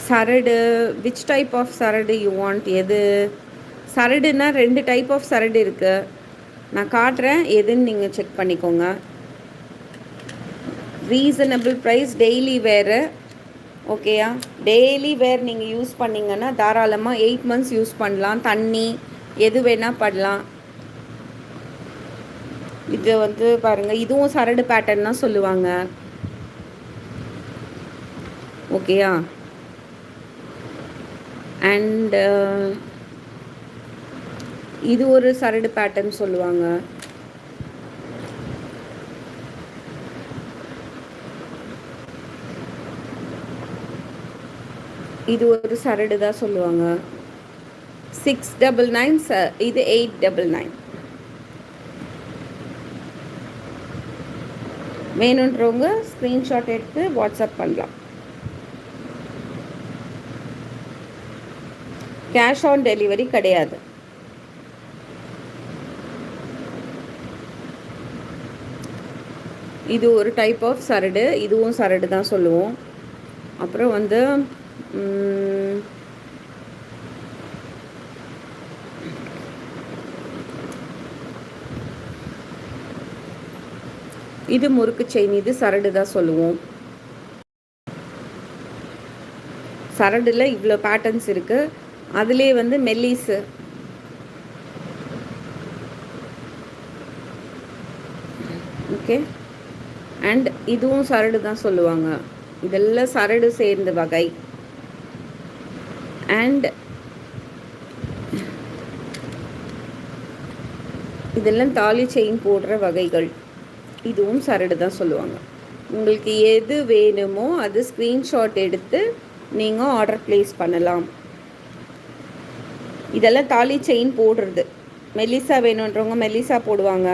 சரடு, which type of சரடு you want? எது சரடுன்னா 2 டைப் ஆஃப் சரடு இருக்குது. நான் காட்டுறேன், எதுன்னு நீங்கள் செக் பண்ணிக்கோங்க. Reasonable price, daily wear. ஓகேயா? டெய்லி வேர் நீங்கள் யூஸ் பண்ணிங்கன்னா தாராளமாக 8 months யூஸ் பண்ணலாம். தண்ணி எது வேணால் பண்ணலாம். இது வந்து பாருங்கள், இதுவும் சரடு பேட்டர்ன் தான் சொல்லுவாங்க. ஓகேயா? அண்டு இது ஒரு சரடு பேட்டர்ன் சொல்லுவாங்க. இது ஒரு சரடு தான் சொல்லுவாங்க. 699, இது 899. வேணுன்றவங்க ஸ்க்ரீன்ஷாட் எடுத்து வாட்ஸ்அப் பண்ணலாம். கேஷ் ஆன் டெலிவரி கிடையாது. இது ஒரு டைப் ஆஃப் சரடு, இதுவும் சரடு தான் சொல்லுவோம். அப்புறம் வந்து இது முறுக்கு செயின், இது சரடு தான் சொல்லுவோம். சரடில் இவ்வளோ பேட்டர்ன்ஸ் இருக்குது. அதுலேயே வந்து மெல்லிஸு, ஓகே. அண்ட் இதுவும் சரடு தான் சொல்லுவாங்க. இதெல்லாம் சரடு சேர்ந்த வகை. அண்ட் இதெல்லாம் தாலி செயின் போடுற வகைகள். இதுவும் சரடு தான் சொல்லுவாங்க. உங்களுக்கு எது வேணுமோ அது ஸ்க்ரீன்ஷாட் எடுத்து நீங்கள் ஆர்டர் ப்ளேஸ் பண்ணலாம். இதெல்லாம் தாலி செயின் போடுறது. மெல்லிசா வேணுன்றவங்க மெல்லிசா போடுவாங்க.